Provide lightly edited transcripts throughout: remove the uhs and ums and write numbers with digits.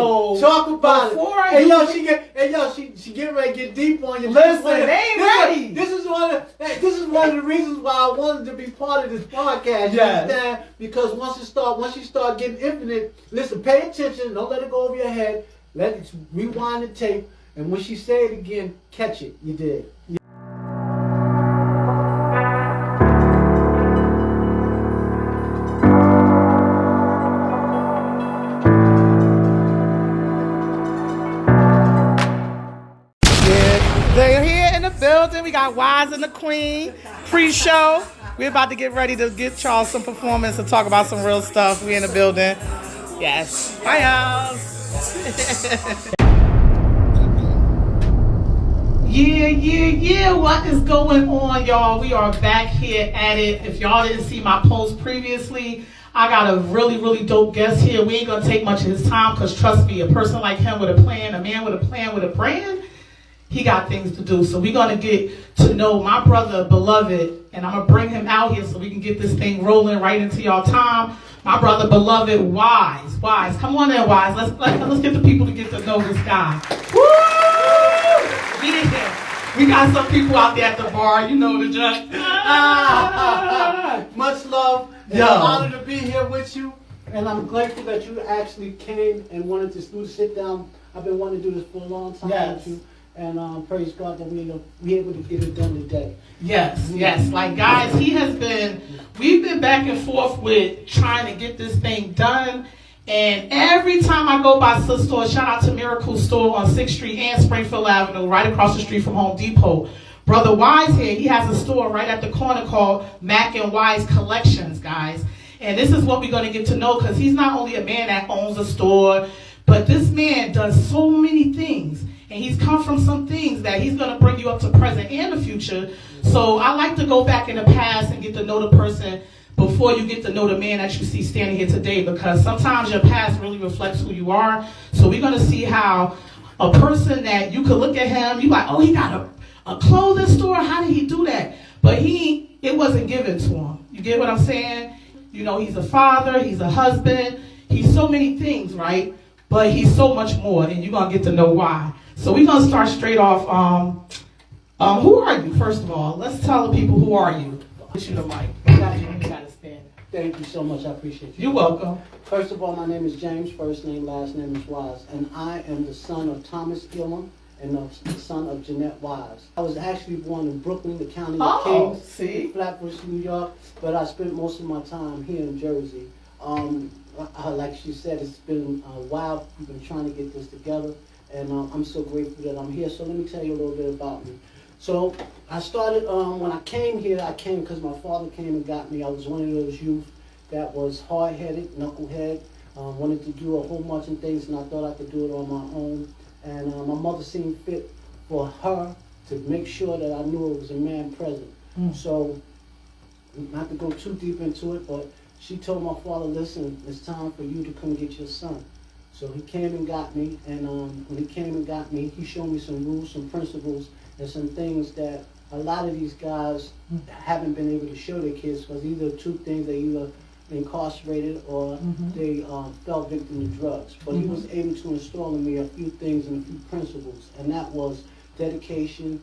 So talk about it. She getting ready to get deep on you. Listen, they ain't ready. This is one of the reasons why I wanted to be part of this podcast. You understand? Because once you start getting infinite, listen, pay attention. Don't let it go over your head. Let it rewind the tape. And when she say it again, catch it. You did. They're here in the building. We got Wise and the Queen pre-show. We're about to get ready to get y'all some performance and talk about some real stuff. We in the building. Yes. Bye, house. Yeah. What is going on, y'all? We are back here at it. If y'all didn't see my post previously, I got a really, really dope guest here. We ain't going to take much of his time because, trust me, a person like him with a plan, a man with a plan, with a brand, he got things to do. So we're going to get to know my brother, beloved, and I'm going to bring him out here so we can get this thing rolling right into y'all time. My brother, beloved, Wise. Wise, come on in, Wise. Let's get the people to get to know this guy. Woo! Yeah. We got some people out there at the bar. You know the judge. Much love. It's an honor to be here with you. And I'm grateful that you actually came and wanted to sit down. I've been wanting to do this for a long time with you. And praise God that we're able to get it done today. Yes. Like, guys, we've been back and forth with trying to get this thing done. And every time I go by the store, shout out to Miracle Store on 6th Street and Springfield Avenue, right across the street from Home Depot. Brother Wise here, he has a store right at the corner called Mac&Wise Collections, guys. And this is what we're going to get to know, because he's not only a man that owns a store, but this man does so many things. And he's come from some things that he's going to bring you up to present and the future. So I like to go back in the past and get to know the person before you get to know the man that you see standing here today, because sometimes your past really reflects who you are. So we're going to see how a person that you could look at him, you like, oh, he got a clothing store. How did he do that? But it wasn't given to him. You get what I'm saying? You know, he's a father, he's a husband, he's so many things, right? But he's so much more, and you're going to get to know why. So we're going to start straight off. Who are you, first of all? Let's tell the people, who are you? Push you the mic. You got to stand. Thank you so much. I appreciate you. You're welcome. First of all, my name is James. First name, last name is Wise. And I am the son of Thomas Gilman and the son of Jeanette Wise. I was actually born in Brooklyn, the county of Kings, Flatbush, New York. But I spent most of my time here in Jersey. Like she said, it's been a while. We've been trying to get this together. And I'm so grateful that I'm here. So let me tell you a little bit about me. So I started, when I came here, I came because my father came and got me. I was one of those youth that was hard-headed, knucklehead, wanted to do a whole bunch of things, and I thought I could do it on my own. And my mother seemed fit for her to make sure that I knew it was a man present. So, not to go too deep into it, but she told my father, listen, it's time for you to come get your son. So he came and got me, and when he came and got me, he showed me some rules, some principles, and some things that a lot of these guys haven't been able to show their kids, because either two things, they either incarcerated or they fell victim to drugs. But he was able to install in me a few things and a few principles, and that was dedication,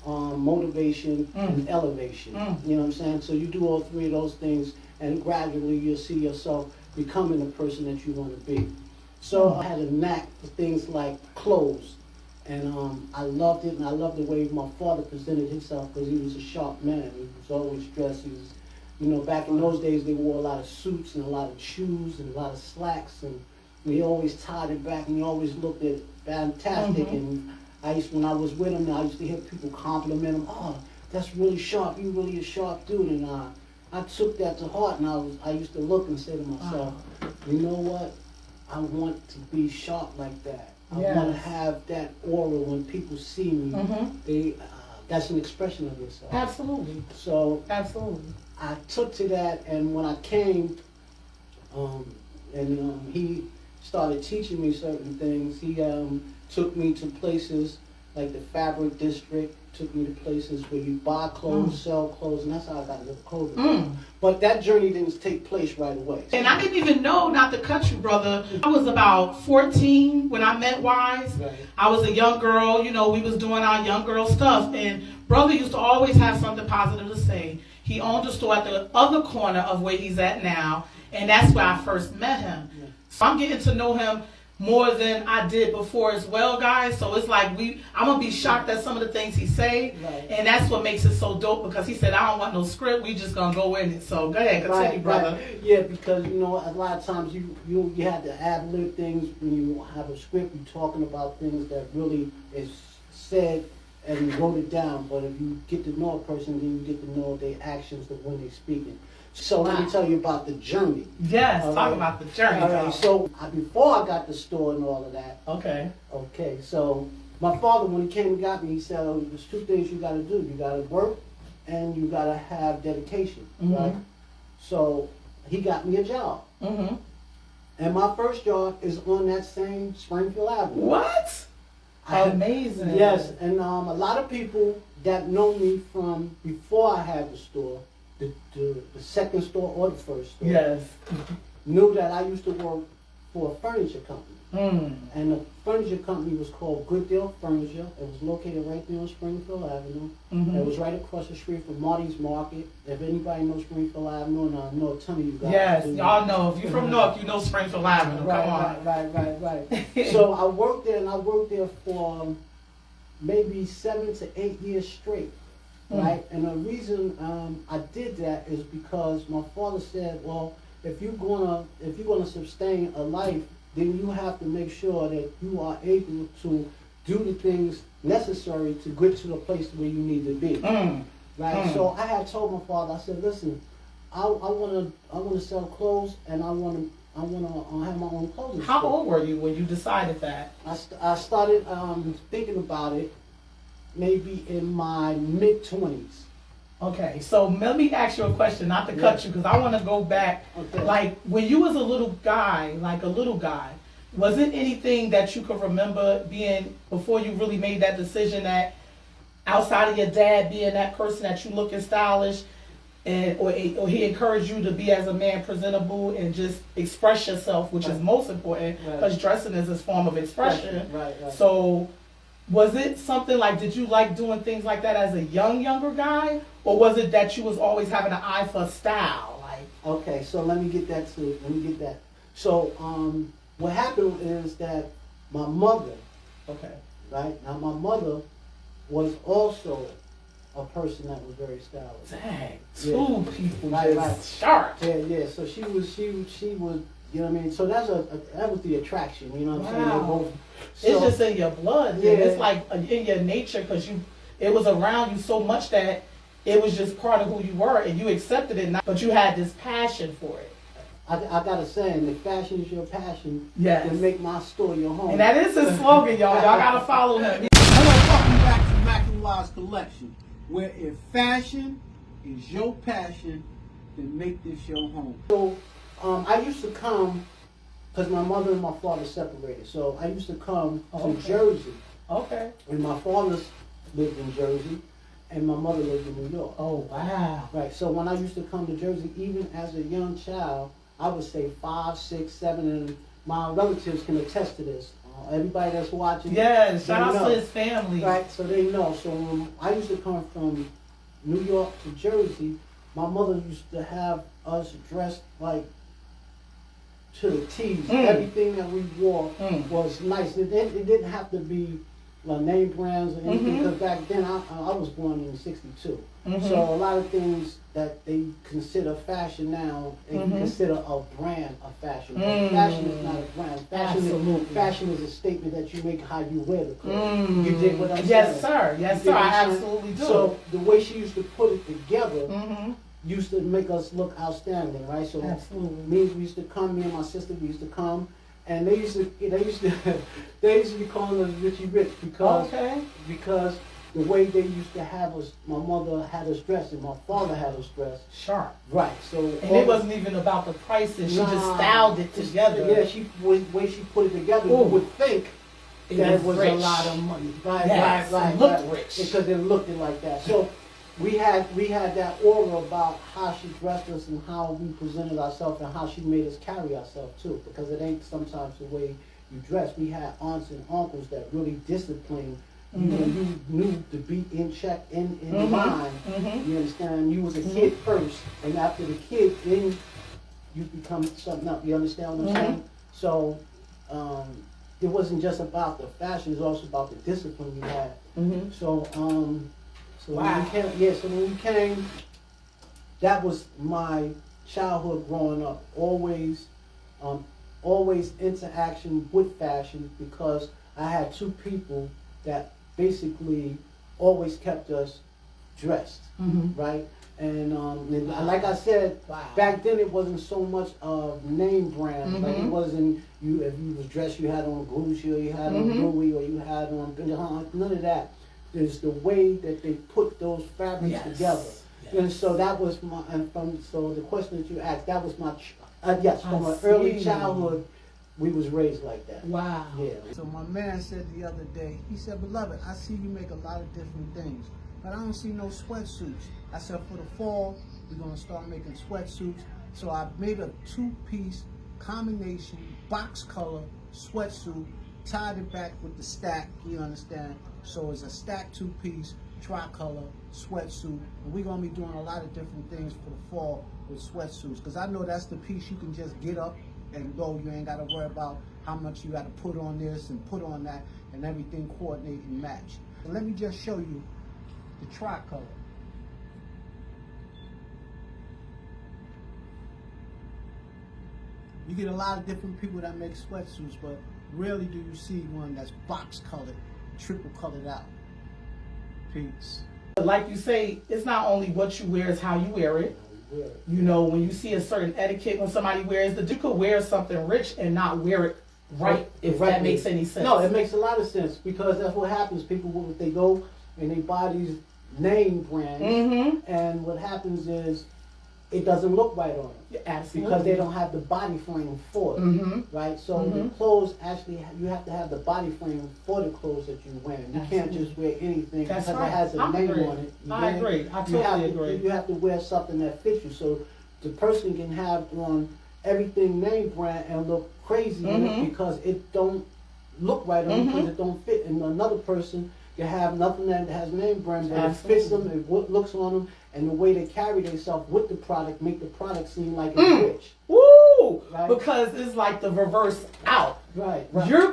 motivation, and elevation. You know what I'm saying? So you do all three of those things, and gradually you'll see yourself becoming the person that you want to be. So I had a knack for things like clothes, and I loved it, and I loved the way my father presented himself, because he was a sharp man. He was always dressed. He was, you know, back in those days they wore a lot of suits and a lot of shoes and a lot of slacks, and he always tied it back, and he always looked at fantastic. And when I was with him, I used to hear people compliment him. Oh, that's really sharp. You really a sharp dude. And I took that to heart, and I used to look and say to myself, you know what? I want to be sharp like that. I want to have that aura when people see me. That's an expression of yourself. Absolutely. So I took to that, and when I came, he started teaching me certain things. He took me to places like the Fabric District, took me to places where you buy clothes, sell clothes, and that's how I got into the clothing. But that journey didn't take place right away. And I didn't even know, not to cut you, brother. I was about 14 when I met Wise. Right. I was a young girl. You know, we was doing our young girl stuff. And brother used to always have something positive to say. He owned a store at the other corner of where he's at now. And that's where I first met him. Yeah. So I'm getting to know him more than I did before as well, guys. So it's like I'm gonna be shocked at some of the things he say, and that's what makes it so dope, because he said, I don't want no script, we just gonna go in it. So go ahead, continue, brother. Yeah, because you know, a lot of times you have to ad-lib things when you have a script. You're talking about things that really is said and you wrote it down. But if you get to know a person, then you get to know their actions of when they're speaking. So let me tell you about the journey. Yes, talk about the journey. All right, so before I got the store and all of that. Okay, so my father, when he came and got me, he said, oh, there's two things you got to do. You got to work and you got to have dedication, right? So he got me a job. And my first job is on that same Springfield Avenue. What? Amazing. Yes, and a lot of people that know me from before I had the store, the second store or the first store, yes, knew that I used to work for a furniture company. And the furniture company was called Good Deal Furniture. It was located right there on Springfield Avenue. It was right across the street from Marty's Market. If anybody knows Springfield Avenue, and I know a ton of you guys. Yes, y'all know. If you're from North, you know Springfield Avenue. Come on. Right. So I worked there, and I worked there for maybe 7 to 8 years straight. Right, and the reason I did that is because my father said, well, if you're gonna sustain a life, then you have to make sure that you are able to do the things necessary to get to the place where you need to be. Right. So I had told my father, I said, listen, I wanna sell clothes, and I wanna have my own clothing store. How old were you when you decided that? I started thinking about it maybe in my mid-20s. Okay, so let me ask you a question, not to cut you, because I want to go back. Okay. Like, when you was a little guy, was it anything that you could remember being, before you really made that decision, that outside of your dad being that person that you looking stylish, and or he encouraged you to be as a man presentable and just express yourself, which is most important, because dressing is a form of expression. Right. So was it something like, did you like doing things like that as a younger guy? Or was it that you was always having an eye for style? Okay, so let me get that. So what happened is that my mother, right? Now my mother was also a person that was very stylish. Dang, two people right. Sharp. Yeah. So she was, you know what I mean? So that was the attraction, you know what I'm saying? It's just in your blood. Yeah. It's like in your nature, because it was around you so much that it was just part of who you were, and you accepted it, but you had this passion for it. I got a saying, if fashion is your passion, yes, then make my store your home. And that is his slogan, y'all. Y'all got to follow him. I want to welcome you back to Mac&Wise Collections, where if fashion is your passion, then make this your home. So I used to come, because my mother and my father separated, so I used to come to Jersey. Okay. And my father lived in Jersey, and my mother lived in New York. Oh, wow. Right, so when I used to come to Jersey, even as a young child, I would say 5, 6, 7, and my relatives can attest to this. Everybody that's watching. Yeah, shout out to his family. Right, so they know. So when I used to come from New York to Jersey, my mother used to have us dressed like to the T's. Everything that we wore was nice. It didn't have to be name brands or anything, because back then I was born in '62. So a lot of things that they consider fashion now, they consider a brand of fashion. But fashion is not a brand. Fashion is a statement that you make how you wear the clothes. You dig what I'm saying? Yes, sir. Yes, sir. I absolutely do. So the way she used to put it together used to make us look outstanding, right? So absolutely. We used to come, me and my sister, we used to come, and they used to be calling us Richie Rich because the way they used to have us, my mother had us dressed and my father had us dressed. Sharp. Right. So and it wasn't even about the prices. She just styled it together. Yeah, way she put it together, you would think that was rich. a lot of money. Right, Yes, right, it looked right. rich. Because it looked like that. So we had that aura about how she dressed us and how we presented ourselves and how she made us carry ourselves too. Because it ain't sometimes the way you dress. We had aunts and uncles that really disciplined you when you knew to be in check, in line. You understand? You was a kid first, and after the kid, then you become something else. You understand what I'm saying? So it wasn't just about the fashion; it was also about the discipline you had. So Wow. when we came, that was my childhood growing up. Always interaction with fashion, because I had two people that basically always kept us dressed, right? And like I said, back then it wasn't so much of name brand. Like it wasn't if you was dressed, you had on Gucci or you had on Louis or you had on none of that. There's the way that they put those fabrics together. And so that was so the question that you asked, that was my from an early childhood. We was raised like that. Wow. Yeah. So my man said the other day, he said, "Beloved, I see you make a lot of different things, but I don't see no sweatsuits." I said, "For the fall, we're gonna start making sweatsuits." So I made a two-piece combination box color sweatsuit, tied it back with the stack, you understand? So it's a stack two-piece tricolor sweatsuit, and we're gonna be doing a lot of different things for the fall with sweatsuits, because I know that's the piece you can just get up and go. You ain't got to worry about how much you got to put on this and put on that, and everything coordinate and match. So let me just show you the tricolor. You get a lot of different people that make sweatsuits, but rarely do you see one that's box colored, triple colored out. Peace. Like you say, it's not only what you wear, it's how you wear it. You know, when you see a certain etiquette when somebody wears you could wear something rich and not wear it right, if that makes any sense. No, it makes a lot of sense, because that's what happens. People, they go and they buy these name brands, and what happens is it doesn't look right on them. Absolutely. Because they don't have the body frame for it, right? So the clothes actually, you have to have the body frame for the clothes that you're wearing. You can't just wear anything because it has a name on it. I agree. I totally agree. You have to wear something that fits you, so the person can have on everything name brand and look crazy in it because it don't look right on because it don't fit. And another person can have nothing that has name brand, but it fits them, it looks on them, and the way they carry themselves with the product make the product seem like it's rich. Woo! Right? Because it's like the reverse out. Right.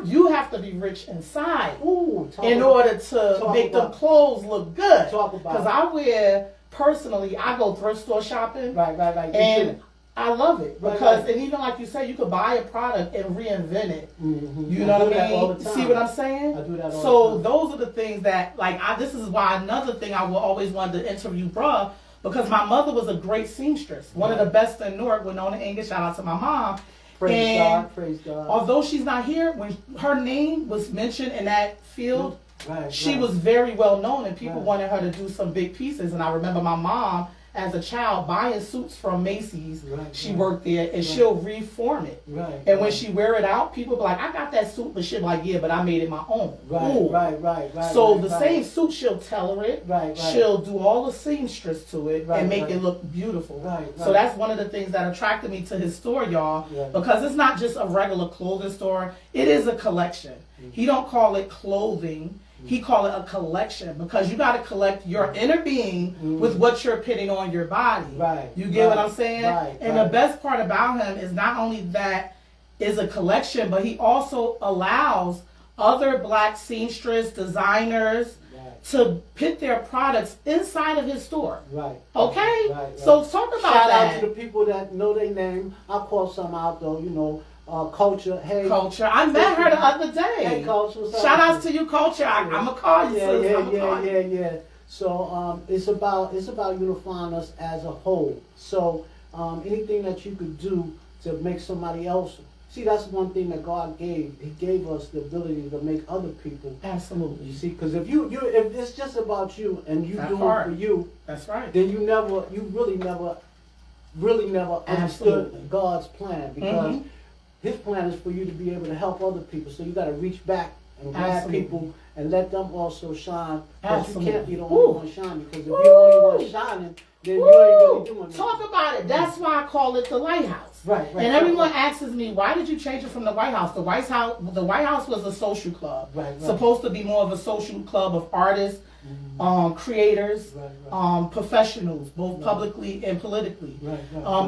You have to be rich inside in about- order to make the clothes look good. Talk about Because it. I wear, personally, I go thrift store shopping. Right. And I love it Right, because, right. and even like you say, you could buy a product and reinvent it. You I know do what I that all mean? the time. See what I'm saying? I do that all so the time. those are the things that, like, this is why another thing I will always want to interview bruh, because my mother was a great seamstress, one of the best in Newark, Winona English. Shout out to my mom. Praise God. Although she's not here, when her name was mentioned in that field, she Right. was very well known, and people Right. wanted her to do some big pieces. And I remember my mom, as a child, buying suits from Macy's. She worked there, and she'll reform it. Right. And when she wear it out, people be like, "I got that suit," but she'll be like, "Yeah, but I made it my own." Ooh. Right. So the same suit, she'll tailor it. Right. She'll do all the seamstress to it Right, and make right. it look beautiful. Right. So that's one of the things that attracted me to his store, y'all, Right. because it's not just a regular clothing store. It is a collection. He don't call it clothing. He call it a collection, because you got to collect your inner being with what you're putting on your body. Right. You get what I'm saying? Right. And the best part about him is not only that is a collection, but he also allows other black seamstress designers to put their products inside of his store. Right. Okay? Right. So talk about Shout that. out to the people that know their name. I'll call some out though, you know. Culture, hey. Culture. I met her the other day. Hey, Culture. Shout outs to you, Culture. I'm gonna call you, sis. I'm gonna call you. Yeah. So it's about unifying us as a whole. So anything that you could do to make somebody else. See, that's one thing that God gave. He gave us the ability to make other people. Absolutely. You see, because if if it's just about you and you do it for you, that's right. then you really never understood Absolutely. God's plan, because His plan is for you to be able to help other people. So you got to reach back and grab Absolutely. people and let them also shine. But you Absolutely. can't be the only one shining, because if you're the only one shining, then you ain't really doing nothing. Talk about it. That's why I call it the Lighthouse. Right. And everyone asks me, why did you change it from the White House? The White House was a social club. Right. Supposed to be more of a social club of artists, creators, professionals, both publicly and politically.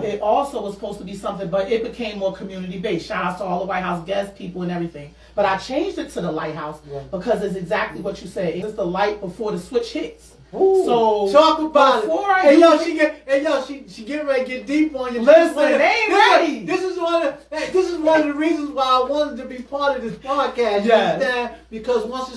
It also was supposed to be something, but it became more community based. Shout out to all the White House guests, people, and everything. But I changed it to the Lighthouse because it's exactly what you said. It's the light before the switch hits. Ooh, So talk about before it. She getting ready to get deep on you. Listen, they ain't ready. This is one of the reasons why I wanted to be part of this podcast. You Yes. understand? Because once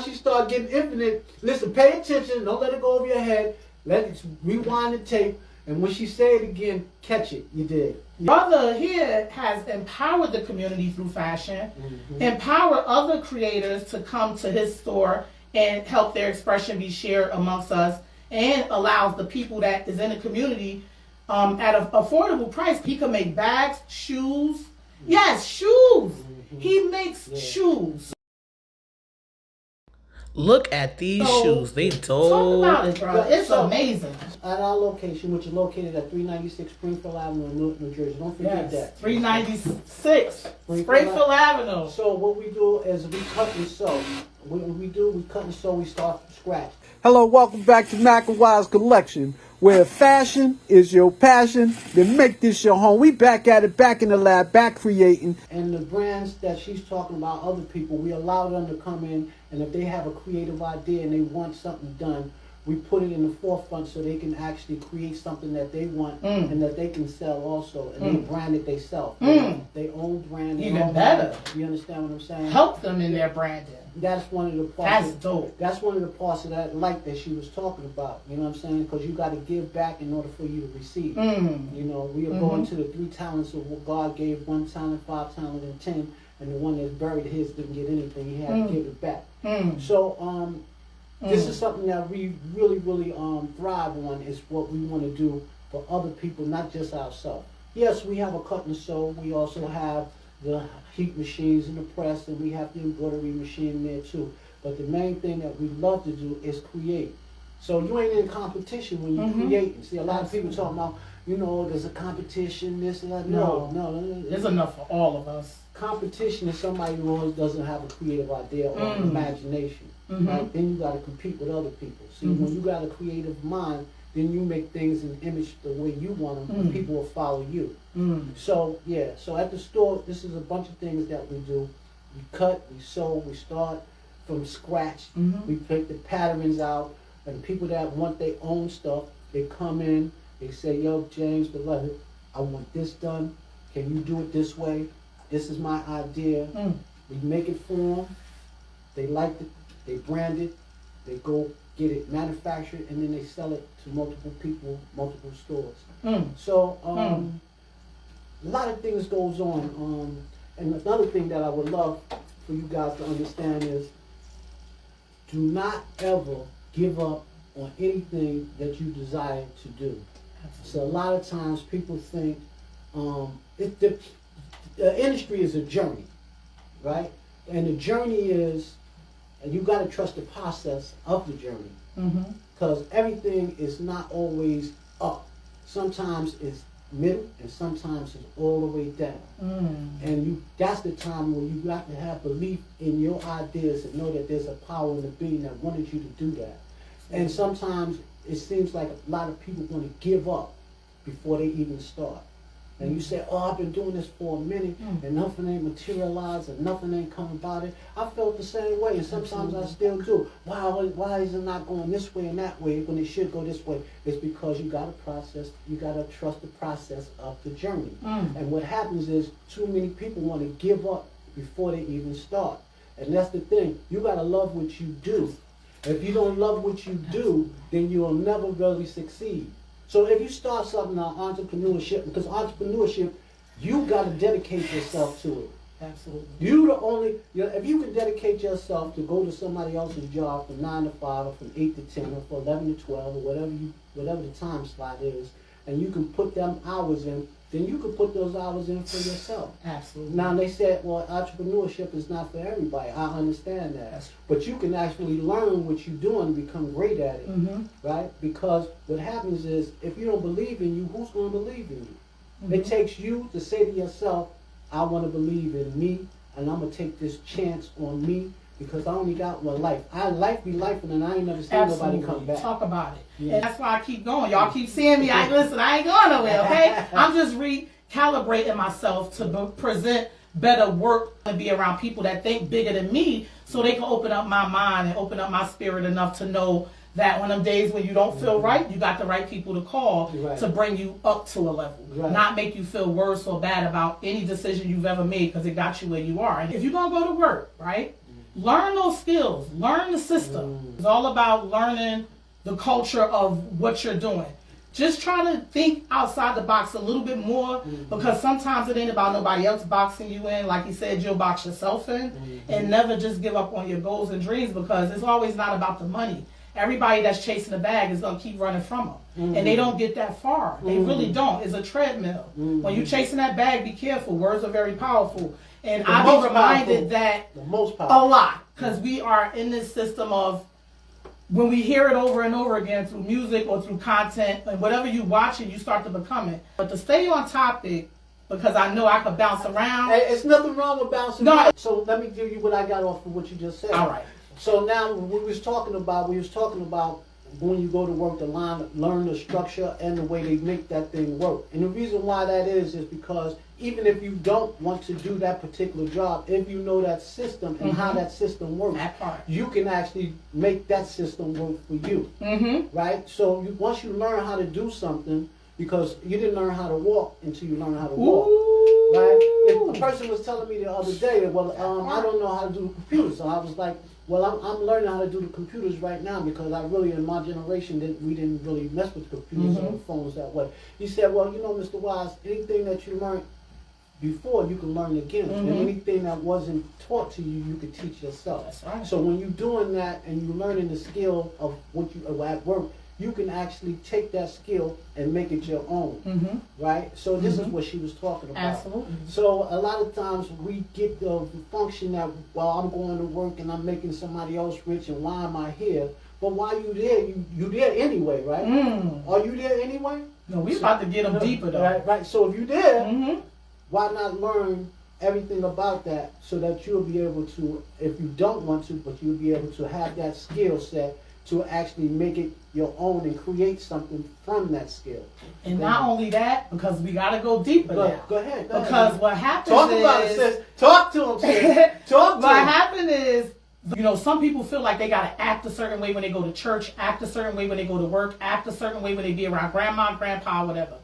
you start getting infinite, listen, pay attention. Don't let it go over your head. Let it rewind the tape. And when she say it again, catch it. You did. Brother here has empowered the community through fashion, empower other creators to come to his store and help their expression be shared amongst us, and allows the people that is in the community at an affordable price. He can make bags, shoes. Yes, shoes. He makes shoes. Look at these shoes. They dope. Talk about it, bro. It's amazing. At our location, which is located at 396 Springfield Avenue in Newark, New Jersey. Don't forget that. 396 Springfield Avenue. So what we do is we cut and sew. We cut and sew. We start from scratch. Hello, welcome back to Mac&Wise Collection, where fashion is your passion. Then make this your home. We back at it, back in the lab, back creating. And the brands that she's talking about, other people, we allow them to come in, and if they have a creative idea and they want something done, we put it in the forefront so they can actually create something that they want and that they can sell also. And they brand it themselves. They own brand. Even better. You understand what I'm saying? Help them in their branding. That's one of the parts. That's dope. That's one of the parts of that light that she was talking about. You know what I'm saying? Because you got to give back in order for you to receive. You know, we are going to the 3 talents of what God gave: 1 talent, 5 talent, and 10. And the one that's buried his didn't get anything. He had to give it back. So this is something that we really, really thrive on. Is what we want to do for other people, not just ourselves. Yes, we have a cut and sew. We also have the heat machines and the press, and we have the embroidery machine there too. But the main thing that we love to do is create. So you ain't in competition when you create. See, a lot of people talking about, you know, there's a competition, this and that. No. There's enough for all of us. Competition is somebody who doesn't have a creative idea or imagination. Right? Then you got to compete with other people. See, when you got a creative mind, then you make things in image the way you want them, and people will follow you. So, yeah. So at the store, this is a bunch of things that we do. We cut, we sew, we start from scratch. We pick the patterns out, and people that want their own stuff, they come in, they say, yo, James, beloved, I want this done. Can you do it this way? This is my idea. We make it for them. They like it. They brand it. They go get it manufactured, and then they sell it to multiple people, multiple stores. So a lot of things goes on. And another thing that I would love for you guys to understand is, do not ever give up on anything that you desire to do. So a lot of times people think the industry is a journey, right? And the journey is, and you got to trust the process of the journey, because everything is not always up. Sometimes it's middle, and sometimes it's all the way down. And that's the time when you got to have belief in your ideas and know that there's a power in the being that wanted you to do that. And sometimes it seems like a lot of people want to give up before they even start. And you say, oh, I've been doing this for a minute, and nothing ain't materialized, and nothing ain't come about it. I felt the same way, and sometimes I still do. Why is it not going this way and that way when it should go this way? It's because you got to process, you got to trust the process of the journey. And what happens is, too many people want to give up before they even start. And that's the thing. You got to love what you do. If you don't love what you do, then you'll never really succeed. So if you start something on entrepreneurship, because entrepreneurship, you got to dedicate yourself to it. Absolutely. You the only, if you can dedicate yourself to go to somebody else's job from 9 to 5 or from 8 to 10 or from 11 to 12 or whatever the time slot is, and you can put them hours in then you could put those hours in for yourself. Absolutely. Now they said, well, entrepreneurship is not for everybody. I understand that. But you can actually learn what you're doing and become great at it, right? Because what happens is, if you don't believe in you, who's going to believe in you? It takes you to say to yourself, I want to believe in me, and I'm going to take this chance on me, because I only got one life. Life be life, and I ain't never seen nobody come back. Talk about it. Yeah. And that's why I keep going. Y'all keep seeing me. I ain't going nowhere, okay? I'm just recalibrating myself to present better work and be around people that think bigger than me, so they can open up my mind and open up my spirit enough to know that on them days when you don't feel right, you got the right people to call to bring you up to a level. Not make you feel worse or bad about any decision you've ever made, because it got you where you are. And if you're going to go to work, right, learn those skills. Learn the system. It's all about learning the culture of what you're doing. Just try to think outside the box a little bit more, because sometimes it ain't about nobody else boxing you in. Like you said, you'll box yourself in. And never just give up on your goals and dreams, because it's always not about the money. Everybody that's chasing the bag is going to keep running from them. And they don't get that far. They really don't. It's a treadmill. When you're chasing that bag, be careful. Words are very powerful. And I've been reminded that a lot, because we are in this system of, when we hear it over and over again through music or through content, and whatever you watch it, you start to become it. But to stay on topic, because I know I could bounce around. Hey, it's nothing wrong with bouncing around. So let me give you what I got off of what you just said. All right. So now we was talking about when you go to work, to learn the structure and the way they make that thing work. And the reason why that is because even if you don't want to do that particular job, if you know that system and how that system works, you can actually make that system work for you, right? So once you learn how to do something, because you didn't learn how to walk until you learn how to walk, right? And a person was telling me the other day that, well, I don't know how to do computers. So I was like, well, I'm learning how to do the computers right now, because I really, in my generation, we didn't really mess with computers or phones that way. He said, well, you know, Mr. Wise, anything that you learned before, you can learn again. And anything that wasn't taught to you, you can teach yourself. That's right. So when you're doing that and you're learning the skill of what you at work, you can actually take that skill and make it your own, right? So this is what she was talking about. Absolutely. So a lot of times we get the function that, well, I'm going to work and I'm making somebody else rich, and why am I here? But while you there, you there anyway, right? Are you there anyway? No, we about to get them deeper though. Right. So if you're there, why not learn everything about that, so that you'll be able to, if you don't want to, but you'll be able to have that skill set to actually make it your own and create something from that skill. And not only that, because we got to go deeper now. Go ahead. Because what happens Talk about it, sis. Talk to him, sis. Talk to him. What happened is, you know, some people feel like they got to act a certain way when they go to church, act a certain way when they go to work, act a certain way when they be around grandma, grandpa, whatever.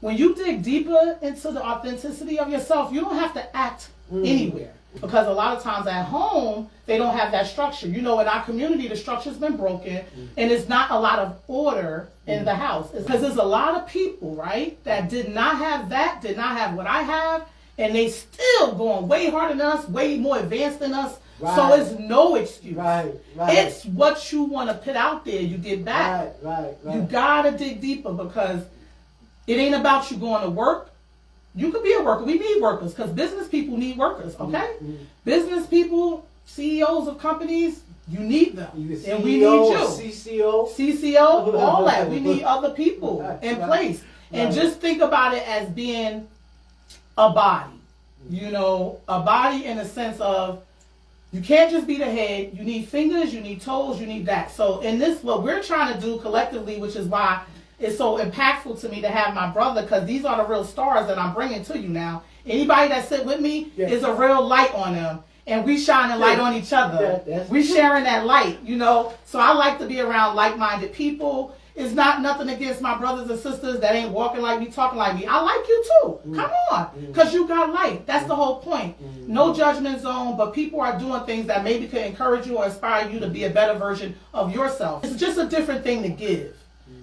When you dig deeper into the authenticity of yourself, you don't have to act anywhere. Because a lot of times at home, they don't have that structure. You know, in our community, the structure's been broken, and it's not a lot of order in the house. It's because there's a lot of people, right, that did not have that, did not have what I have, and they still going way harder than us, way more advanced than us. Right. So it's no excuse. Right. It's what you want to put out there, you get back. Right. You got to dig deeper, because it ain't about you going to work. You could be a worker. We need workers, because business people need workers, okay? Business people, CEOs of companies, you need them. And we need you. CCO, all that. We need other people in place. And just think about it as being a body. You know, a body in the sense of, you can't just be the head. You need fingers, you need toes, you need that. So in this, what we're trying to do collectively, which is why it's so impactful to me to have my brother, because these are the real stars that I'm bringing to you now. Anybody that sit with me is a real light on them, and we shining light on each other. We sharing that light, you know. So I like to be around like-minded people. It's not nothing against my brothers and sisters that ain't walking like me, talking like me. I like you too. Come on, because you got light. That's the whole point. No judgment zone, but people are doing things that maybe could encourage you or inspire you to be a better version of yourself. It's just a different thing to give.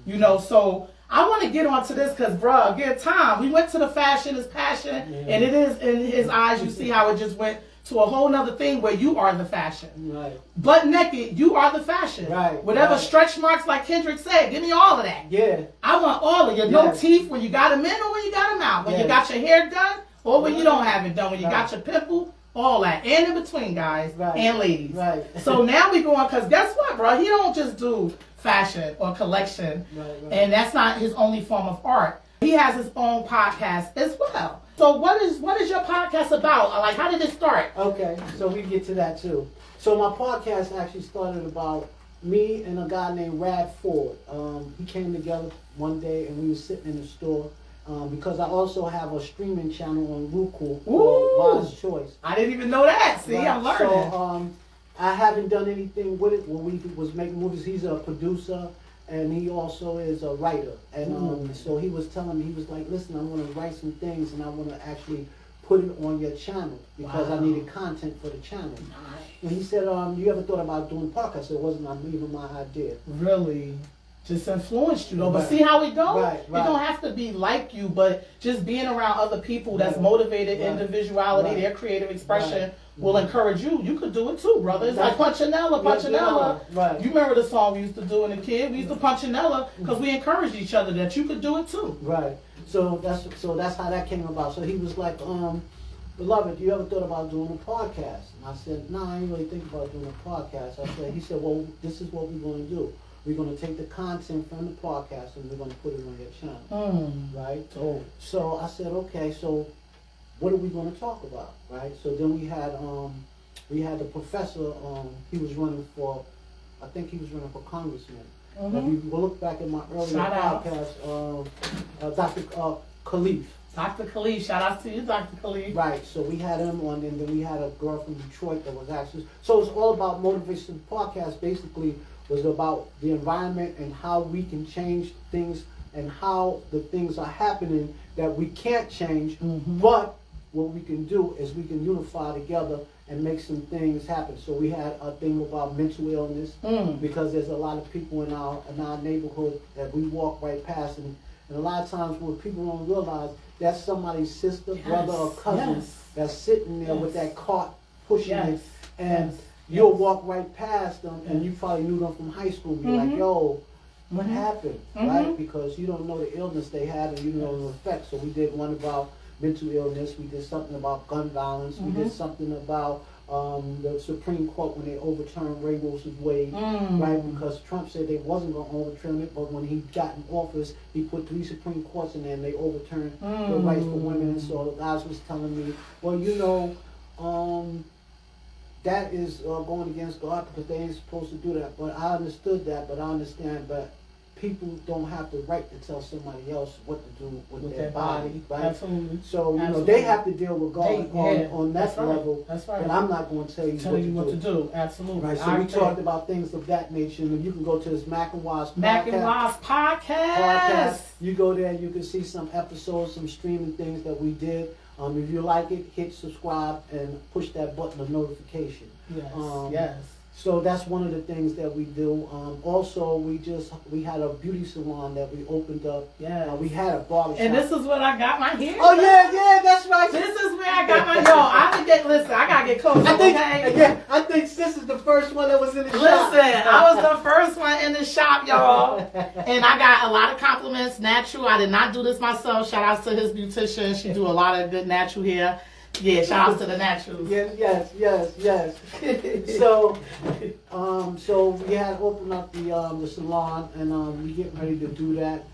You know, so I want to get onto this because, bruh, give time. We went to the fashion is passion, and it is in his eyes. You see how it just went to a whole nother thing where you are the fashion. Right. Butt naked, you are the fashion. Right. Whatever right. stretch marks, like Kendrick said, give me all of that. Yeah. I want all of you. No teeth when you got them in or when you got them out. When you got your hair done or when you don't have it done. When you got your pimple, all that. And in between, guys and ladies. Right. So now we going, because guess what, bro? He don't just do fashion or collection. Right. And that's not his only form of art. He has his own podcast as well. So what is your podcast about? Like, how did it start? Okay, so we get to that too. So my podcast actually started about me and a guy named Rad Ford. He came together one day and we were sitting in the store because I also have a streaming channel on Roku called Wise Choice. I didn't even know that. See, Right. I'm learning. So I haven't done anything with it. When we was making movies, he's a producer. And he also is a writer. And so he was telling me, he was like, listen, I want to write some things and I want to actually put it on your channel because I needed content for the channel. Nice. And he said, you ever thought about doing a podcast? It wasn't even my idea. Really? Just influenced you though. But Right. see how it goes? Right. It don't have to be like you, but just being around other people that's motivated, individuality, their creative expression will encourage you. You could do it too, brother. It's like Punchinella. Right. You remember the song we used to do in the kid? We used to Punchinella because we encouraged each other that you could do it too. Right. So that's how that came about. So he was like, beloved, you ever thought about doing a podcast? And I said, no, I didn't really think about doing a podcast. He said, well, this is what we're going to do. We're going to take the content from the podcast and we're going to put it on your channel. Right? So I said, okay, so what are we going to talk about? Right? So then we had the professor, he was running for, I think he was running for congressman. If you look back at my earlier podcast, Dr. Khalif. Dr. Khalif, shout out to you, Dr. Khalif. Right, so we had him on, and then we had a girl from Detroit that was actually, so it's all about motivation. The podcast basically was about the environment and how we can change things and how the things are happening that we can't change, but what we can do is we can unify together and make some things happen. So we had a thing about mental illness because there's a lot of people in our neighborhood that we walk right past, and a lot of times what people don't realize, that's somebody's sister, brother, or cousin that's sitting there with that cart pushing it, and you'll walk right past them, and you probably knew them from high school, and be like, yo, what happened, right? Because you don't know the illness they had, and you don't know the effects. So we did one about mental illness, we did something about gun violence, we did something about the Supreme Court when they overturned Roe v. Wade, right? Because Trump said they wasn't going to overturn it, but when he got in office, he put 3 Supreme Courts in there and they overturned the rights for women. And so the guys was telling me, well, you know, that is going against God because they ain't supposed to do that. But I understood that, but I understand, but people don't have the right to tell somebody else what to do with their body, right? Absolutely. So, you know, they have to deal with God on that level. That's right. But I'm not going to tell you what to do. Absolutely. Right. So we talked about things of that nature. And you can go to this Mac&Wise podcast. You go there and you can see some episodes, some streaming things that we did. If you like it, hit subscribe and push that button of notification. Yes. So that's one of the things that we do. Also, we had a beauty salon that we opened up. Yeah. We had a barbershop. And this is what I got my hair. Oh yeah, that's right. This is where I got my I gotta get close. I think this is the first one that was in the shop. Listen, I was the first one in the shop, y'all. And I got a lot of compliments, natural. I did not do this myself. Shout out to his beautician. She do a lot of good natural hair. Yeah, shout out to the naturals. Yes. So we had opened up the salon, and we getting ready to do that.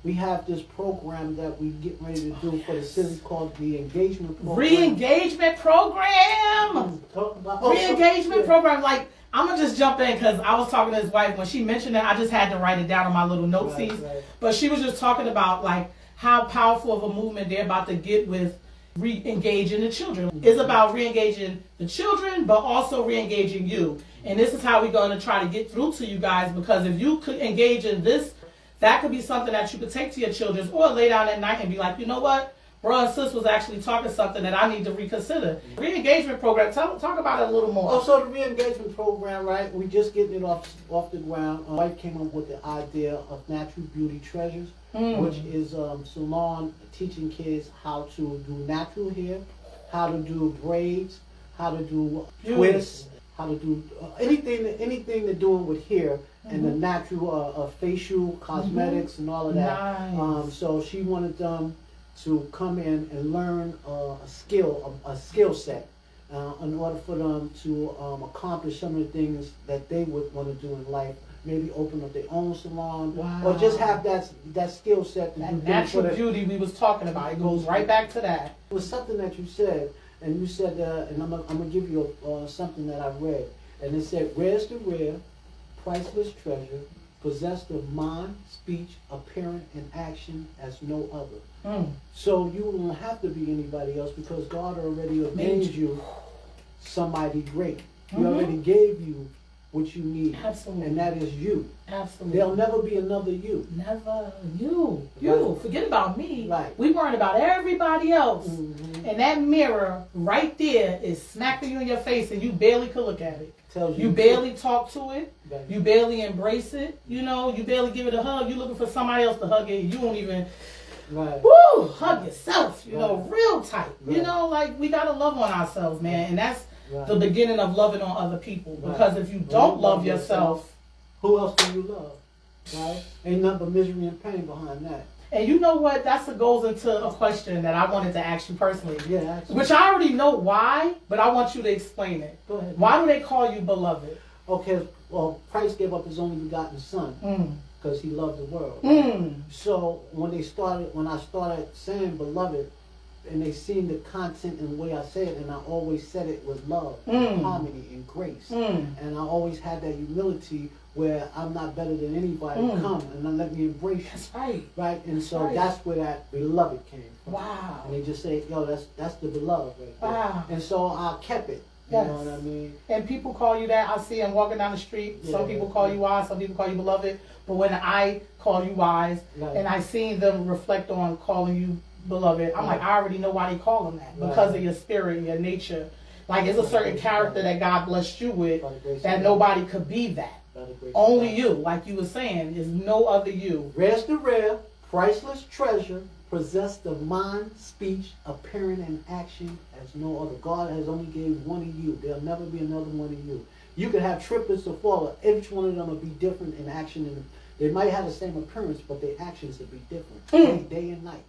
We have this program that we get ready to do for the city called the Engagement Program. Re-engagement program. Re-engagement program. Like, I'm gonna just jump in because I was talking to his wife when she mentioned that. I just had to write it down on my little notepiece. Right. But she was just talking about like how powerful of a movement they're about to get with re-engaging the children. It's about re-engaging the children, but also re-engaging you. And this is how we're going to try to get through to you guys, because if you could engage in this, that could be something that you could take to your children or lay down at night and be like, you know what? Bro and sis was actually talking something that I need to reconsider. Re-engagement program, talk about it a little more. So the re-engagement program, right? We just getting it off the ground. My wife came up with the idea of Natural Beauty Treasures, which is salon teaching kids how to do natural hair, how to do braids, how to do twists, how to do anything to do with hair and the natural facial cosmetics and all of that. Nice. So she wanted them to come in and learn a skill set in order for them to accomplish some of the things that they would want to do in life. Maybe open up their own salon, or just have that skill set to that do natural beauty we was talking about. It goes right back to that. It was something that you said, and you said, and I'm gonna give you something that I read, and it said, "Rare's the rare, priceless treasure, possessed of mind, speech, appearance, and action as no other." So you don't have to be anybody else because God already ordained you somebody great. He already gave you what you need. Absolutely. And that is you. Absolutely. There'll never be another you. Never you. Right. Forget about me. Right. We worrying about everybody else. And that mirror right there is smacking you in your face and you barely could look at it. Tells You barely talk to it. Right. You barely embrace it. You know, you barely give it a hug. You're looking for somebody else to hug it. You don't even hug yourself, you know, real tight. Right. You know, like we gotta love on ourselves, man. And that's the beginning of loving on other people. Because if you don't love yourself, who else do you love? Right? Ain't nothing but misery and pain behind that. and you know what? That's what goes into a question that I wanted to ask you personally. Yeah, actually. Which I already know why, but I want you to explain it. Go ahead. Why do they call you beloved? Okay, well, Christ gave up his only begotten son because he loved the world. So when I started saying beloved, and they seen the content and the way I say it, and I always said it with love, and harmony, and grace. And I always had that humility where I'm not better than anybody. Come and then let me embrace you. That's right. Right? And so that's where that beloved came from. Wow. And they just say, yo, that's the beloved right there. Wow. And so I kept it. You know what I mean? And people call you that. I see them walking down the street. Some people call you wise. Some people call you beloved. But when I call you wise, and I seen them reflect on calling you beloved, I'm like, I already know why they call them that. Because of your spirit, your nature. Like, it's a certain character that God blessed you with that nobody could be that. Only you, like you were saying, is no other you. Rare's the rare, priceless treasure, possessed of mind, speech, appearance, and action as no other. God has only gave one of you. There'll never be another one of you. You could have triplets or four. Each one of them will be different in action. And they might have the same appearance, but their actions will be different. Day and night.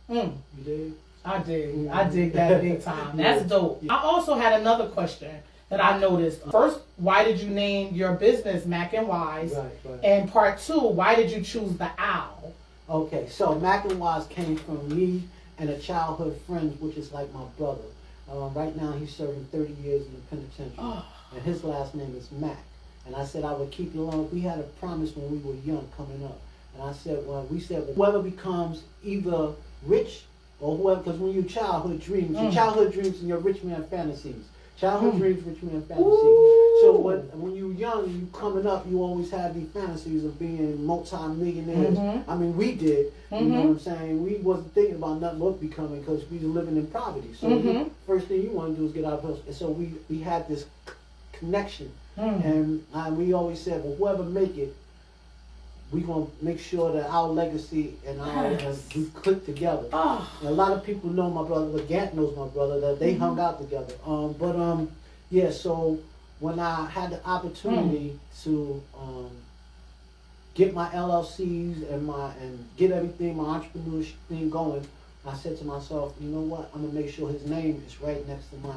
You dig? I dig. I dig that big time. That's dope. I also had another question that I noticed. First, why did you name your business Mac&Wise? Right. And part two, why did you choose the owl? Okay, so Mac&Wise came from me and a childhood friend, which is like my brother. Right now, he's serving 30 years in the penitentiary, and his last name is Mac. And I said I would keep it along. We had a promise when we were young coming up, and I said, whoever becomes either rich or whoever, because when you childhood dreams, your childhood dreams and your rich man fantasies. Childhood dreams, rich man fantasies. So when you're young, you coming up, you always have these fantasies of being multi-millionaires. I mean, we did. You know what I'm saying? We wasn't thinking about nothing but becoming because we were living in poverty. So first thing you want to do is get out of house. And so we had this connection. And we always said, well, whoever make it, we're going to make sure that our legacy and we click together. And a lot of people know my brother. Gant knows my brother. That they hung out together. So when I had the opportunity to get my LLCs and get everything, my entrepreneurship thing going, I said to myself, you know what? I'm going to make sure his name is right next to my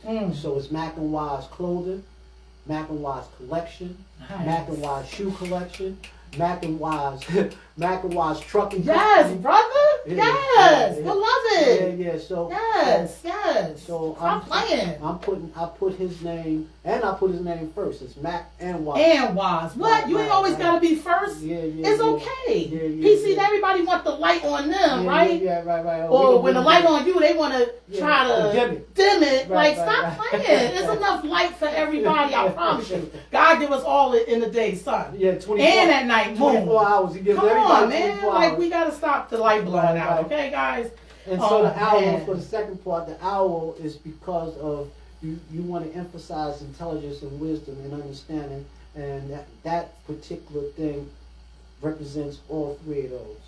name. So it's Mac&Wise Clothing, Mac&Wise Collection, Mac&Wise Shoe Collection, Mac&Wise Trucking. Yes, brother. Yes, beloved. So yes. So I'm playing. I put his name, and I put his name first. It's Mac&Wise. And Wise. What? You ain't always got to be first. It's okay. PC, everybody want the light on them, right? Right. Or when the light on you, they want to try to dim it. Stop playing. There's enough light for everybody. I promise you. God give us all in the day, sun. Yeah, 24. And at night, moon. 24 hours. He gives Come everybody on, man. 24 hours. We got to stop the light blowing out, okay, guys? And so the owl, for the second part, the owl is because of you want to emphasize intelligence and wisdom and understanding, and that particular thing represents all three of those.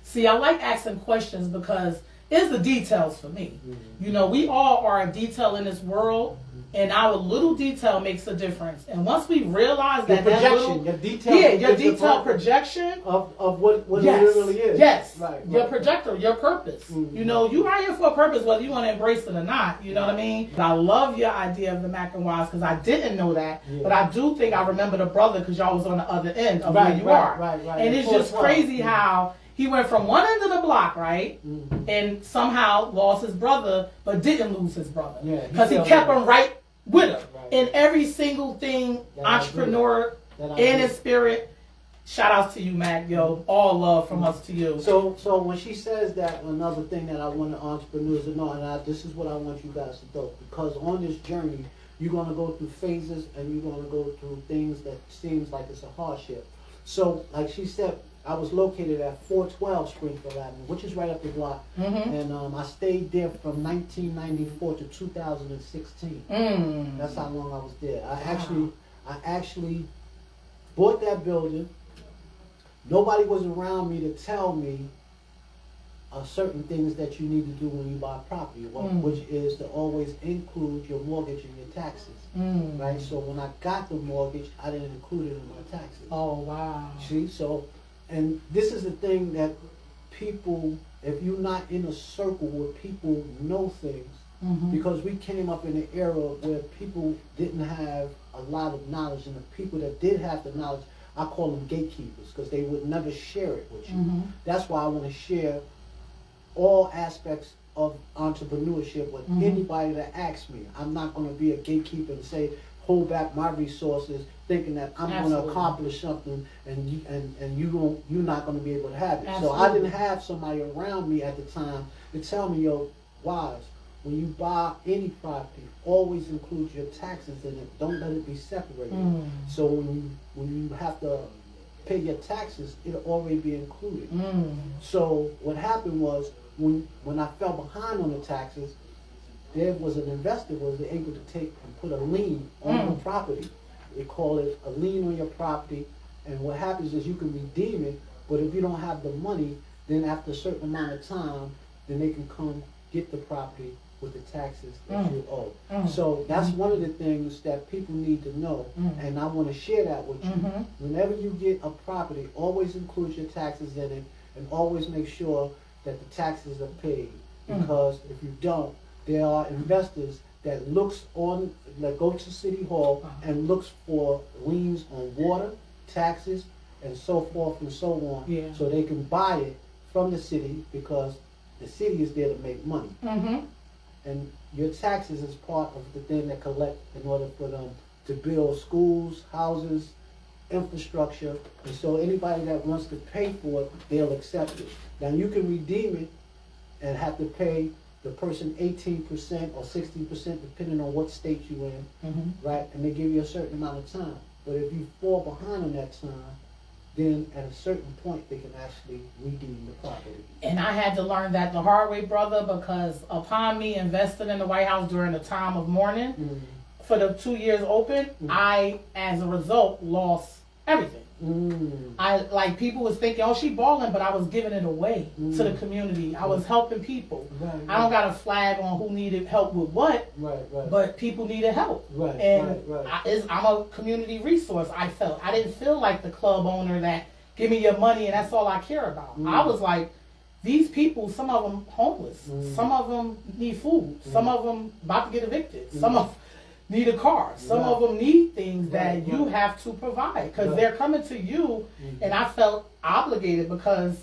See, I like asking questions because is the details for me. You know, we all are a detail in this world, and our little detail makes a difference. And once we realize Your that projection, little, your detail, your detailed projection of what yes, it really is. Yes, right. Your projector, your purpose. You know, you are here for a purpose, whether you want to embrace it or not. You know what I mean? But I love your idea of the Mac&Wise because I didn't know that, but I do think I remember the brother because y'all was on the other end of where you are. Right. And it's just crazy how he went from one end of the block, right, and somehow lost his brother, but didn't lose his brother because he kept him right with him in every single thing, entrepreneur in his spirit. Shout out to you, Mac. Yo, all love from us to you. So when she says that, another thing that I want the entrepreneurs to know, and this is what I want you guys to know, because on this journey, you're going to go through phases and you're going to go through things that seems like it's a hardship. So, like she said, I was located at 412 Springfield Avenue, which is right up the block, and I stayed there from 1994 to 2016. That's how long I was there. I actually bought that building. Nobody was around me to tell me certain things that you need to do when you buy property, which is to always include your mortgage and your taxes. Right? So when I got the mortgage, I didn't include it in my taxes. Oh, wow. See? So, and this is the thing that people, if you're not in a circle where people know things, because we came up in an era where people didn't have a lot of knowledge, and the people that did have the knowledge, I call them gatekeepers, because they would never share it with you. That's why I want to share all aspects of entrepreneurship with anybody that asks me. I'm not going to be a gatekeeper and say, hold back my resources, thinking that I'm going to accomplish something and you're not going to be able to have it. So I didn't have somebody around me at the time to tell me, yo, Wise, when you buy any property, always include your taxes in it. Don't let it be separated. So when you have to pay your taxes, it'll already be included. So what happened was when I fell behind on the taxes, there was an investor was able to take and put a lien on the property. They call it a lien on your property, and what happens is you can redeem it, but if you don't have the money, then after a certain amount of time, then they can come get the property with the taxes that you owe. So that's one of the things that people need to know, and I want to share that with you. Whenever you get a property, always include your taxes in it, and always make sure that the taxes are paid, because if you don't, there are investors that go to City Hall and looks for liens on water, taxes, and so forth and so on, so they can buy it from the city, because the city is there to make money. And your taxes is part of the thing that collect in order for them to build schools, houses, infrastructure, and so anybody that wants to pay for it, they'll accept it. Now you can redeem it and have to pay the person 18% or 60%, depending on what state you're in, right? And they give you a certain amount of time. But if you fall behind on that time, then at a certain point they can actually redeem the property. And I had to learn that the hard way, brother, because upon me investing in the White House during the time of mourning, for the 2 years open, I, as a result, lost everything. People was thinking, oh, she balling, but I was giving it away to the community. I was helping people. I don't got a flag on who needed help with what, but people needed help. I'm a community resource. I didn't feel like the club owner that give me your money and that's all I care about. I was like, these people, some of them homeless, some of them need food, some of them about to get evicted, some of need a car. Some of them need things that you have to provide because they're coming to you, and I felt obligated because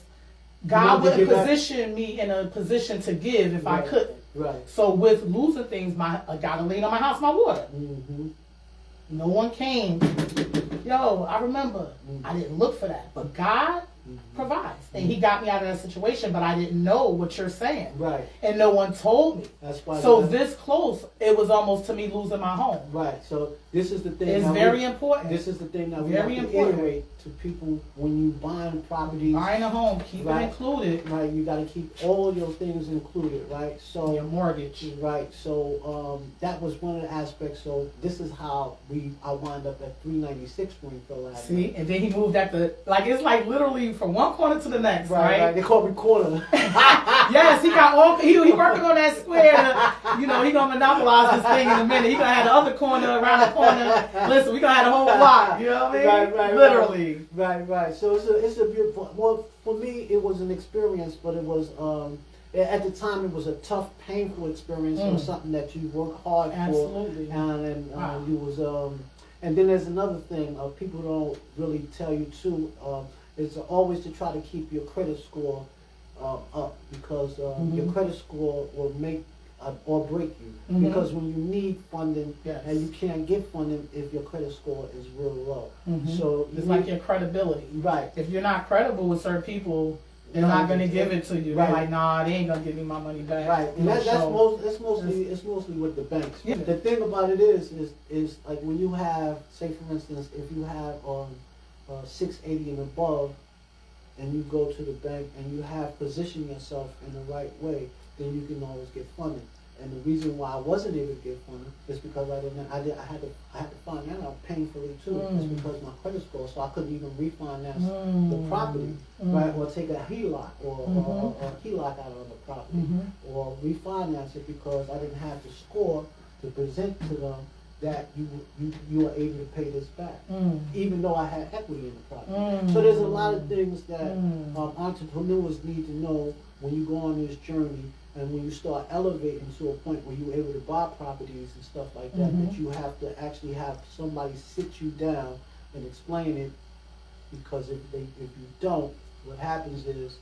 God wouldn't position me in a position to give if I couldn't. So with losing things, I got a lien on my house, my water. No one came. Yo, I remember I didn't look for that, but God provides, and He got me out of that situation. But I didn't know what you're saying, and no one told me. That's why. So this close, it was almost to me losing my home. So this is the thing. It's very important. This is the thing that we have to iterate to people when you buying properties. Buying a home, keep it included. You got to keep all your things included. So your mortgage. So that was one of the aspects. So this is how I wound up at 396 Springfield Avenue. See, and then he moved at it's like literally from one corner to the next, right? They call me corner. Yes, he got all. He working on that square. You know, he gonna monopolize this thing in a minute. He gonna have the other corner around the corner. Listen, we gonna have the whole block. You know what I mean? Right. Literally. Right. So it's a beautiful. Well, for me, it was an experience, but it was at the time it was a tough, painful experience. It was something that you work hard Absolutely. for, and Wow. you was And then there's another thing people don't really tell you too. Is always to try to keep your credit score up, because your credit score will make or break you. Because when you need funding, Yes. and you can't get funding if your credit score is real low. So It's like your credibility. right. If you're not credible with certain people, they're No, not gonna give it to you. right. They're like, nah, they ain't gonna give me my money back. Right, and that's So, mostly with the banks. Yeah. The thing about it is like when you have, say for instance, if you have 680 and above, and you go to the bank and you have positioned yourself in the right way, then you can always get funding. And the reason why I wasn't able to get funding is because I had to find that out painfully too. It's because my credit score, so I couldn't even refinance the property, right? Or take a HELOC or a HELOC out of the property, or refinance it because I didn't have the score to present to them that you were able to pay this back, even though I had equity in the property. So there's a lot of things that entrepreneurs need to know when you go on this journey. And when you start elevating to a point where you're able to buy properties and stuff like that, that you have to actually have somebody sit you down and explain it, because if you don't, what happens is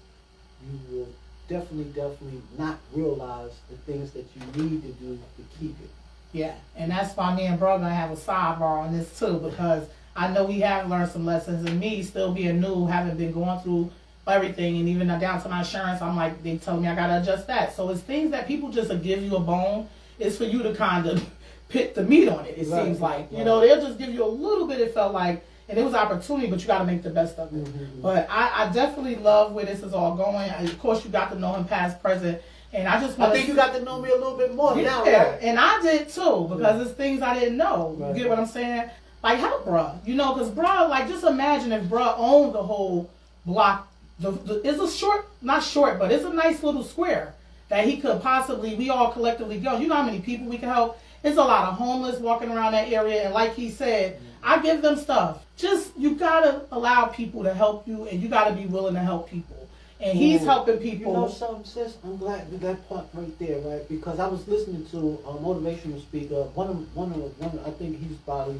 you will definitely not realize the things that you need to do to keep it. yeah, and that's why me and bro gonna have a sidebar on this too, because I know we have learned some lessons, and me still being new, having been going through everything, and even down to my insurance, I'm like, they tell me I gotta adjust that. So it's things that people just give you a bone. It's for you to kind of put the meat on it. It Right, seems like, you right. know, they'll just give you a little bit. It felt like, and it was opportunity, but you got to make the best of it. But I definitely love where this is all going. Of course, you got to know him past, present, and I just want I think you got to know me a little bit more now, yeah, right? and I did too, because it's things I didn't know. Right. You get what I'm saying? Like, help bruh, you know, because bruh, like, just imagine if bruh owned the whole block. It's a short, not short, but it's a nice little square that he could possibly, we all collectively go. You know how many people we can help? There's a lot of homeless walking around that area, and like he said, I give them stuff. Just, you gotta allow people to help you, and you gotta be willing to help people. And he's helping people. You know something, sis? I'm glad with that part right there, right? Because I was listening to a motivational speaker. One of I think he's probably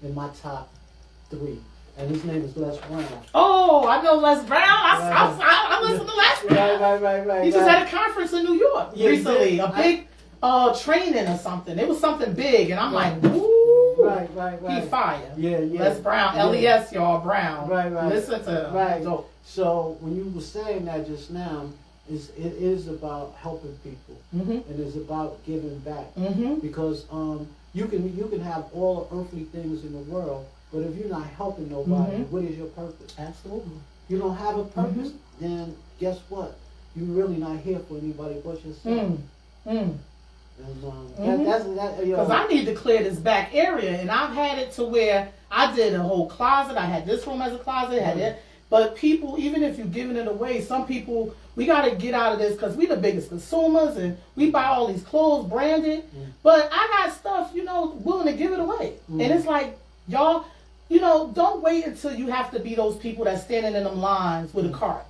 in my top 3. And his name is Les Brown. Oh, I know Les Brown. I listened to Les Brown. Right. He just had a conference in New York recently. Yeah. A big training or something. It was something big, and I'm like, woo. Right. He fire. Yeah. Les Brown. Yeah. LES, y'all, Brown. Right. Listen to him. Right. Dope. So when you were saying that just now, it is about helping people, and it's about giving back. Because you can have all the earthly things in the world, but if you're not helping nobody, what is your purpose? Absolutely. You don't have a purpose, then guess what? You're really not here for anybody but yourself. And Because I need to clear this back area, and I've had it to where I did a whole closet. I had this room as a closet, had it. But people, even if you're giving it away, some people, we got to get out of this, because we the biggest consumers, and we buy all these clothes branded. But I got stuff, you know, willing to give it away. And it's like, y'all, you know, don't wait until you have to be those people that's standing in them lines with a cart.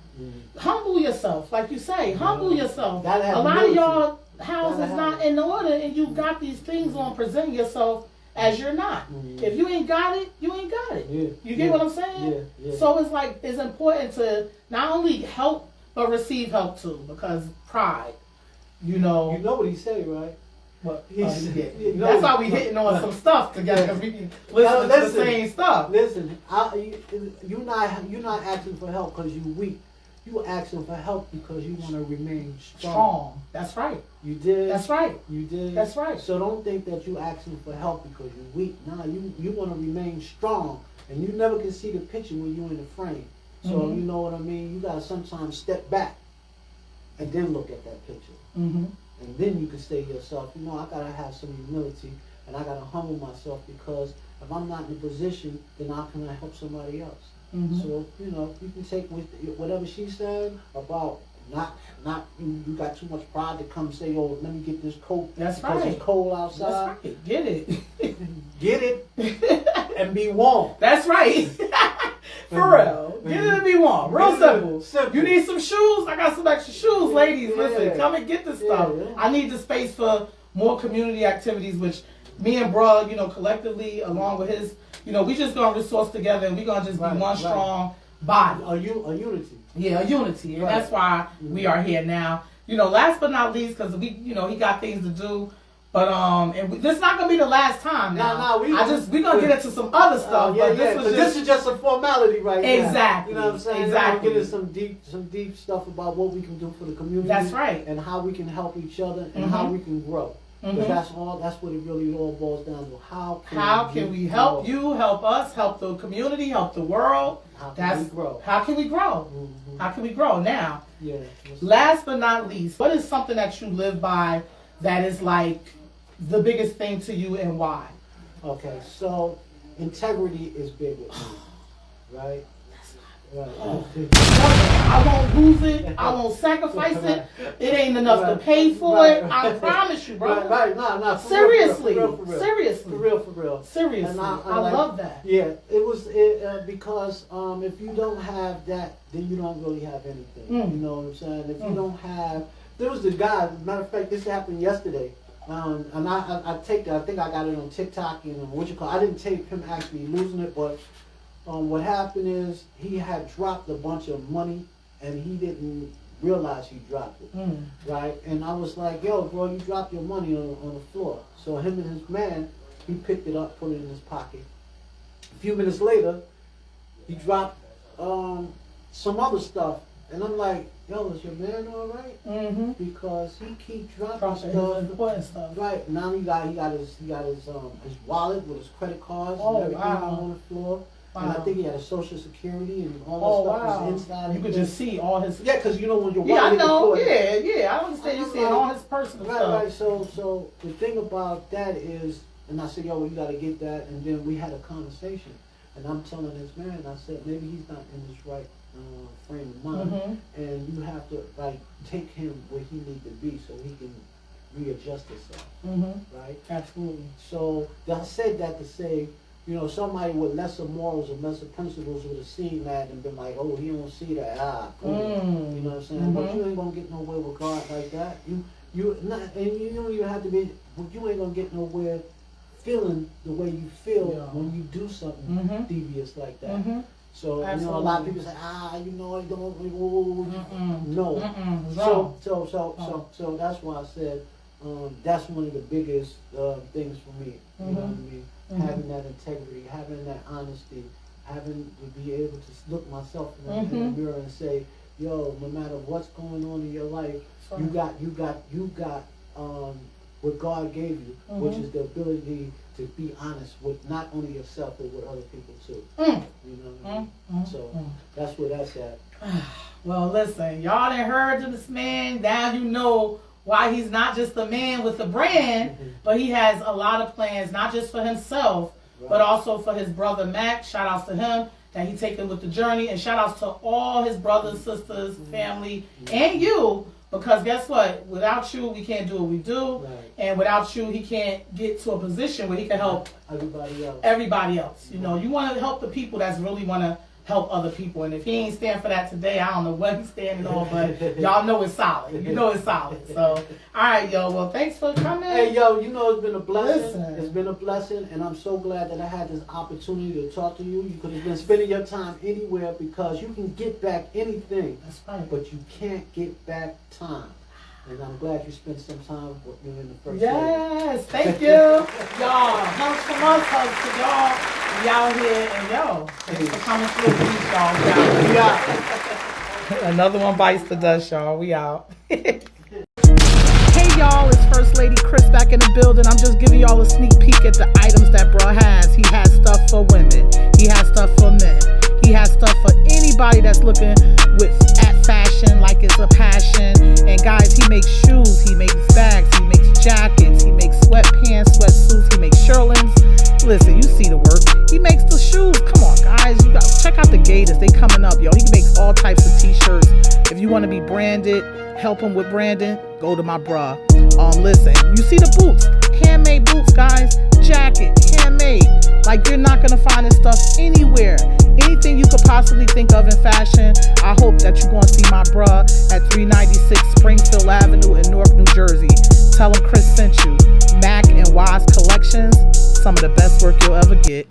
Humble yourself, like you say, humble yourself. A lot of y'all houses not in order, and you got these things on presenting yourself as you're not. If you ain't got it, you ain't got it. You get what I'm saying? So it's like, it's important to not only help, but receive help too, because pride, you know. You know what he said, right? What? That's why we hitting on some stuff together, because we can listen to the same stuff. Listen, you're not asking for help because you're weak. You asking for help because you want to remain strong. That's right. You did. That's right. You did. That's right. So don't think that you asking for help because you're weak. Nah, you want to remain strong, and you never can see the picture when you're in the frame. So you know what I mean. You gotta sometimes step back, and then look at that picture. And then you can say to yourself, you know, I gotta have some humility, and I gotta humble myself, because if I'm not in a position, then how can I help somebody else? So, you know, you can take whatever she said about Not you got too much pride to come say, oh, let me get this coat. That's because right. It's cold outside. That's right. Get it. Get it and be warm. That's right. For real. Get it and be warm. Real simple. You need some shoes? I got some extra shoes, ladies. Listen, come and get this stuff. Yeah. I need the space for more community activities, which me and bro, collectively, along with his, we just gonna resource together and we gonna just be one strong body. A unity. Yeah, a unity. And that's why we are here now. Last but not least, because he got things to do. But this is not gonna be the last time. Now, we gonna get into some other stuff. But this is just a formality right now. Exactly. You know what I'm saying? Exactly. We're gonna get into some deep stuff about what we can do for the community. That's right. And how we can help each other and how we can grow. But that's what it really all boils down to. How can we help you, help us, help the community, help the world? How can we grow? How can we grow? How can we grow? Now, last but not least, what is something that you live by that is like the biggest thing to you and why? Okay, so integrity is big with me, right? I won't lose it. I won't sacrifice it. It ain't enough to pay for it. I promise you, bro. No. Seriously. Seriously. For real. Seriously. And I love that. Yeah, it was because if you don't have that, then you don't really have anything. You know what I'm saying? If you don't have, there was the guy. Matter of fact, this happened yesterday. And I take that. I think I got it on TikTok and I didn't tape him actually losing it, but. What happened is he had dropped a bunch of money and he didn't realize he dropped it, right? And I was like, yo, bro, you dropped your money on the floor. So him and his man, he picked it up, put it in his pocket. A few minutes later, he dropped some other stuff. And I'm like, yo, is your man all right? Because he keep dropping stuff. Right, now he got his wallet with his credit cards and everything on the floor. Wow. And I think he had a social security and all that stuff was inside. You could just see all his. Yeah, because when you're walking. I know. I understand. You seeing all his personal stuff. Right. So the thing about that is, and I said, yo, you got to get that. And then we had a conversation, and I'm telling this man, I said, maybe he's not in his right frame of mind, and you have to take him where he needs to be so he can readjust himself. Right. Absolutely. So I said that to say. Somebody with lesser morals and lesser principles would have seen that and been like, oh, he don't see that. Cool. You know what I'm saying? But you ain't going to get nowhere with God like that. And you don't even have to be, you ain't going to get nowhere feeling the way you feel when you do something devious like that. So, a lot of people say, I don't, no. So that's why I said, that's one of the biggest things for me. You know what I mean? Having that integrity, having that honesty, having to be able to look myself in the mirror and say, yo, no matter what's going on in your life, you got what God gave you, which is the ability to be honest with not only yourself but with other people too. You know what I mean? So that's where that's at. Well, listen, y'all done heard of this man. Now you know why he's not just a man with a brand, but he has a lot of plans, not just for himself, but also for his brother Mac. Shout outs to him that he taken with the journey, and shout outs to all his brothers, sisters, family, and you, because guess what? Without you, we can't do what we do, and without you, he can't get to a position where he can help everybody else. You want to help the people that's really want to help other people, and if he ain't stand for that today, I don't know what he's standing on, but y'all know it's solid. You know it's solid. So, all right, yo. Well, thanks for coming. Hey, yo, it's been a blessing. Listen. It's been a blessing, and I'm so glad that I had this opportunity to talk to you. You could have been spending your time anywhere because you can get back anything. That's right. But you can't get back time. And I'm glad you spent some time with me in the first Yes, thank you. Y'all, hugs from us, hugs to y'all. We out here, and thanks for coming through the beach, y'all. We out. Another one bites the dust, y'all. We out. Hey, y'all, it's First Lady Chris back in the building. I'm just giving y'all a sneak peek at the items that bro has. He has stuff for women. He has stuff for men. He has stuff for anybody that's looking at fashion like it's a passion. And guys, he makes shoes, he makes bags, he makes jackets, he makes sweatpants, sweatsuits, he makes shearlings. Listen, you see the work. He makes the shoes. Come on, guys. You got check out the Gators. They coming up, yo. He makes all types of t-shirts. If you you want to be branded, help him with branding, go to my bruh. Listen, you see the boots, handmade boots, guys, jacket, handmade. Like, you're not gonna find this stuff anywhere. Anything you could possibly think of in fashion, I hope that you're gonna see my bruh at 396 Springfield Avenue in Newark, New Jersey. Tell him Chris sent you. Mac&Wise Collections, some of the best work you'll ever get.